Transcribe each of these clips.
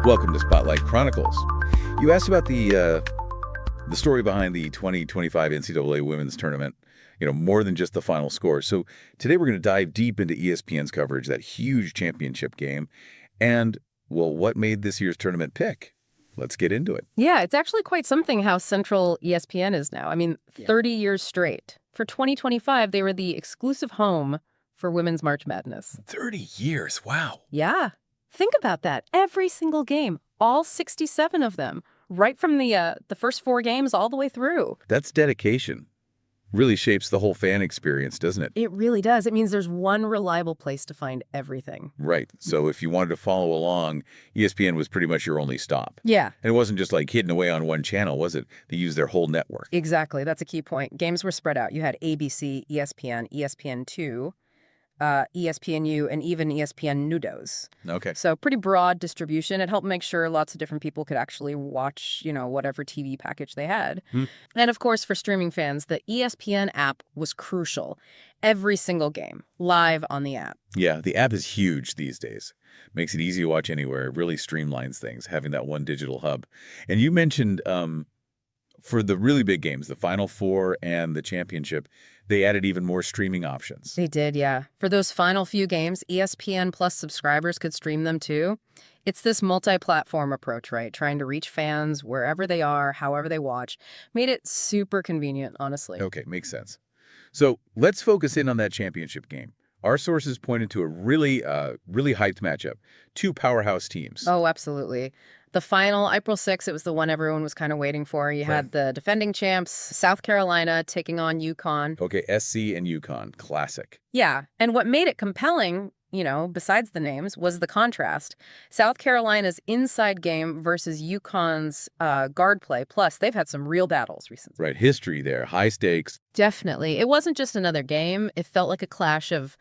Welcome to Spotlight Chronicles. You asked about the story behind the 2025 NCAA Women's Tournament, more than just the final score. So today we're going to dive deep into ESPN's coverage, that huge championship game, and, well, what made this year's tournament pick? Let's get into it. Yeah, it's actually quite something how central ESPN is now. 30 years straight. For 2025, they were the exclusive home for Women's March Madness. 30 years, wow. Yeah. Think about that. Every single game, all 67 of them, right from the first 4 games all the way through. That's dedication. Really shapes the whole fan experience, doesn't it? It really does. It means there's one reliable place to find everything. Right. So if you wanted to follow along, ESPN was pretty much your only stop. Yeah. And it wasn't just like hidden away on one channel, was it? They used their whole network. Exactly. That's a key point. Games were spread out. You had ABC, ESPN, ESPN2, ESPNU, and even ESPN Nudos. Okay. So pretty broad distribution. It helped make sure lots of different people could actually watch, whatever TV package they had. And of course, for streaming fans, the ESPN app was crucial. Every single game, live on the app. Yeah, the app is huge these days. Makes it easy to watch anywhere. It really streamlines things, having that one digital hub. And you mentioned for the really big games, the Final Four and the championship, they added even more streaming options. They did, yeah. For those final few games, ESPN Plus subscribers could stream them too. It's this multi-platform approach, right? Trying to reach fans wherever they are, however they watch. Made it super convenient, honestly. Okay, makes sense. So let's focus in on that championship game. Our sources pointed to a really hyped matchup. 2 powerhouse teams. Oh, absolutely. The final, April 6th, it was the one everyone was kind of waiting for. You had the defending champs, South Carolina, taking on UConn. Okay, SC and UConn, classic. Yeah, and what made it compelling, besides the names, was the contrast. South Carolina's inside game versus UConn's guard play. Plus, they've had some real battles recently. Right, history there, high stakes. Definitely. It wasn't just another game. It felt like a clash of,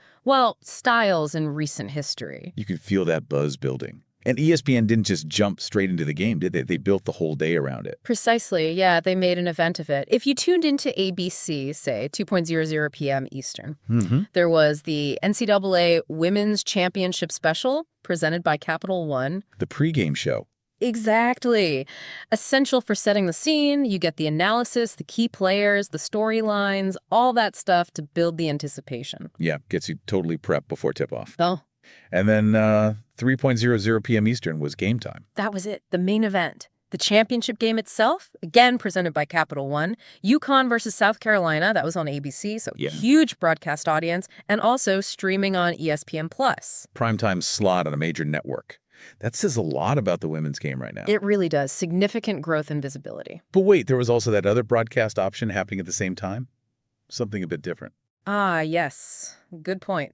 styles in recent history. You could feel that buzz building. And ESPN didn't just jump straight into the game, did they? They built the whole day around it. Precisely. Yeah, they made an event of it. If you tuned into ABC, say, 2:00 p.m. Eastern, there was the NCAA Women's Championship Special presented by Capital One. The pregame show. Exactly. Essential for setting the scene. You get the analysis, the key players, the storylines, all that stuff to build the anticipation. Yeah, gets you totally prepped before tip-off. Oh. And then 3:00 p.m. Eastern was game time. That was it, the main event. The championship game itself, again presented by Capital One. UConn versus South Carolina, that was on ABC, so huge broadcast audience, and also streaming on ESPN+. Primetime slot on a major network. That says a lot about the women's game right now. It really does. Significant growth and visibility. But wait, there was also that other broadcast option happening at the same time? Something a bit different. Ah, yes. Good point.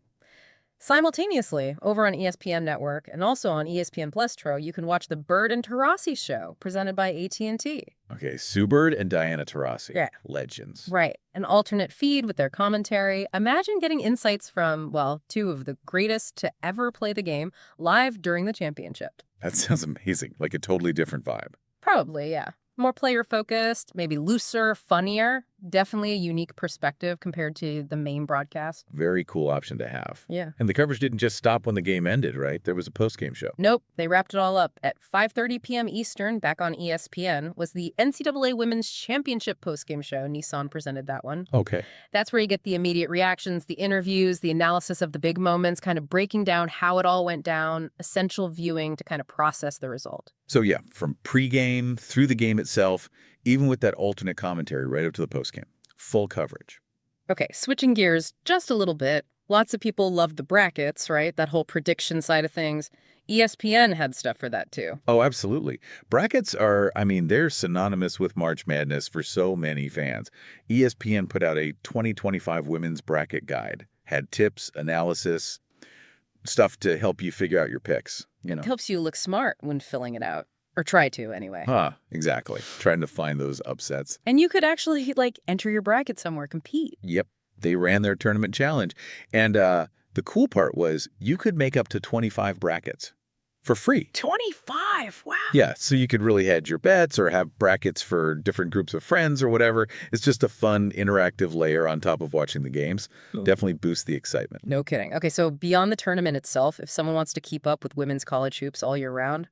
Simultaneously, over on ESPN Network and also on ESPN Plus, Tro, you can watch the Bird and Taurasi show presented by AT&T. Okay, Sue Bird and Diana Taurasi. Yeah. Legends. Right. An alternate feed with their commentary. Imagine getting insights from, 2 of the greatest to ever play the game live during the championship. That sounds amazing. Like a totally different vibe. Probably, yeah. More player-focused, maybe looser, funnier. Definitely a unique perspective compared to the main broadcast. Very cool option to have. Yeah. And the coverage didn't just stop when the game ended, right? There was a post-game show. Nope. They wrapped it all up. At 5:30 p.m. Eastern, back on ESPN, was the NCAA Women's Championship post-game show. Nissan presented that one. Okay. That's where you get the immediate reactions, the interviews, the analysis of the big moments, kind of breaking down how it all went down, essential viewing to kind of process the result. So yeah, from pregame through the game itself, even with that alternate commentary right up to the postgame. Full coverage. Okay, switching gears just a little bit. Lots of people loved the brackets, right? That whole prediction side of things. ESPN had stuff for that too. Oh, absolutely. Brackets are, they're synonymous with March Madness for so many fans. ESPN put out a 2025 women's bracket guide. Had tips, analysis, stuff to help you figure out your picks. It helps you look smart when filling it out. Or try to, anyway. Exactly. Trying to find those upsets. And you could actually, enter your bracket somewhere, compete. Yep. They ran their tournament challenge. And the cool part was you could make up to 25 brackets for free. 25? Wow. Yeah, so you could really hedge your bets or have brackets for different groups of friends or whatever. It's just a fun, interactive layer on top of watching the games. Definitely boosts the excitement. No kidding. Okay, so beyond the tournament itself, if someone wants to keep up with women's college hoops all year round,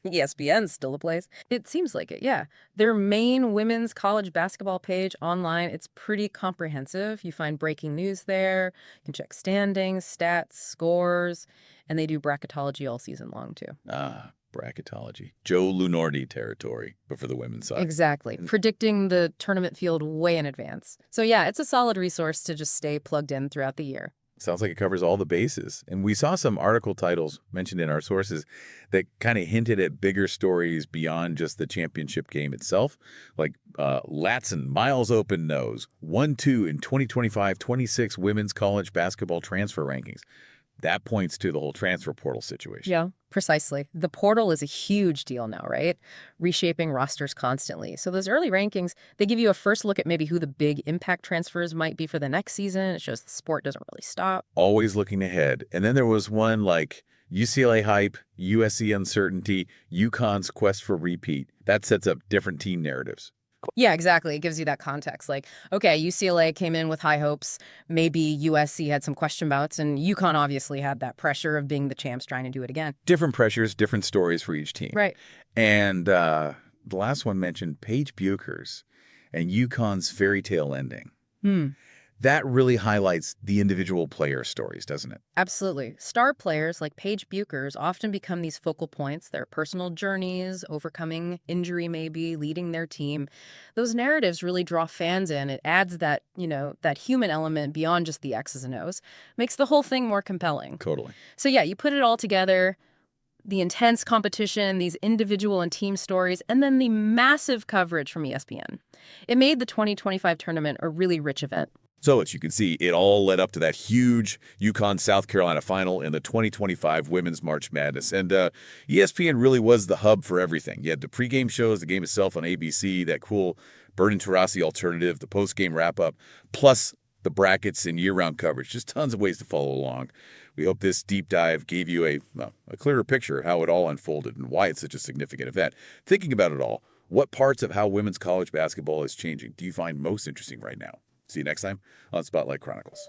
ESPN's still a place. It seems like it, yeah. Their main women's college basketball page online, it's pretty comprehensive. You find breaking news there. You can check standings, stats, scores, and they do bracketology all season long, too. Ah, bracketology. Joe Lunardi territory, but for the women's side. Exactly. Predicting the tournament field way in advance. So yeah, it's a solid resource to just stay plugged in throughout the year. Sounds like it covers all the bases. And we saw some article titles mentioned in our sources that kind of hinted at bigger stories beyond just the championship game itself, like Latson, Miles Open Nose, 1-2 in 2025-26 women's college basketball transfer rankings. That points to the whole transfer portal situation. Yeah, precisely. The portal is a huge deal now, right? Reshaping rosters constantly. So those early rankings, they give you a first look at maybe who the big impact transfers might be for the next season. It shows the sport doesn't really stop. Always looking ahead. And then there was one like UCLA hype, USC uncertainty, UConn's quest for repeat. That sets up different team narratives. Yeah, exactly. It gives you that context. Like, okay, UCLA came in with high hopes. Maybe USC had some question about, and UConn obviously had that pressure of being the champs trying to do it again. Different pressures, different stories for each team. Right. And the last one mentioned Paige Bueckers and UConn's fairy tale ending. That really highlights the individual player stories, doesn't it? Absolutely. Star players like Paige Bueckers often become these focal points, their personal journeys, overcoming injury maybe, leading their team. Those narratives really draw fans in. It adds that, that human element beyond just the X's and O's, makes the whole thing more compelling. Totally. So yeah, you put it all together, the intense competition, these individual and team stories, and then the massive coverage from ESPN. It made the 2025 tournament a really rich event. So as you can see, it all led up to that huge UConn-South Carolina final in the 2025 Women's March Madness. And ESPN really was the hub for everything. You had the pregame shows, the game itself on ABC, that cool Vernon Taurasi alternative, the postgame wrap-up, plus the brackets and year-round coverage. Just tons of ways to follow along. We hope this deep dive gave you a clearer picture of how it all unfolded and why it's such a significant event. Thinking about it all, what parts of how women's college basketball is changing do you find most interesting right now? See you next time on Spotlight Chronicles.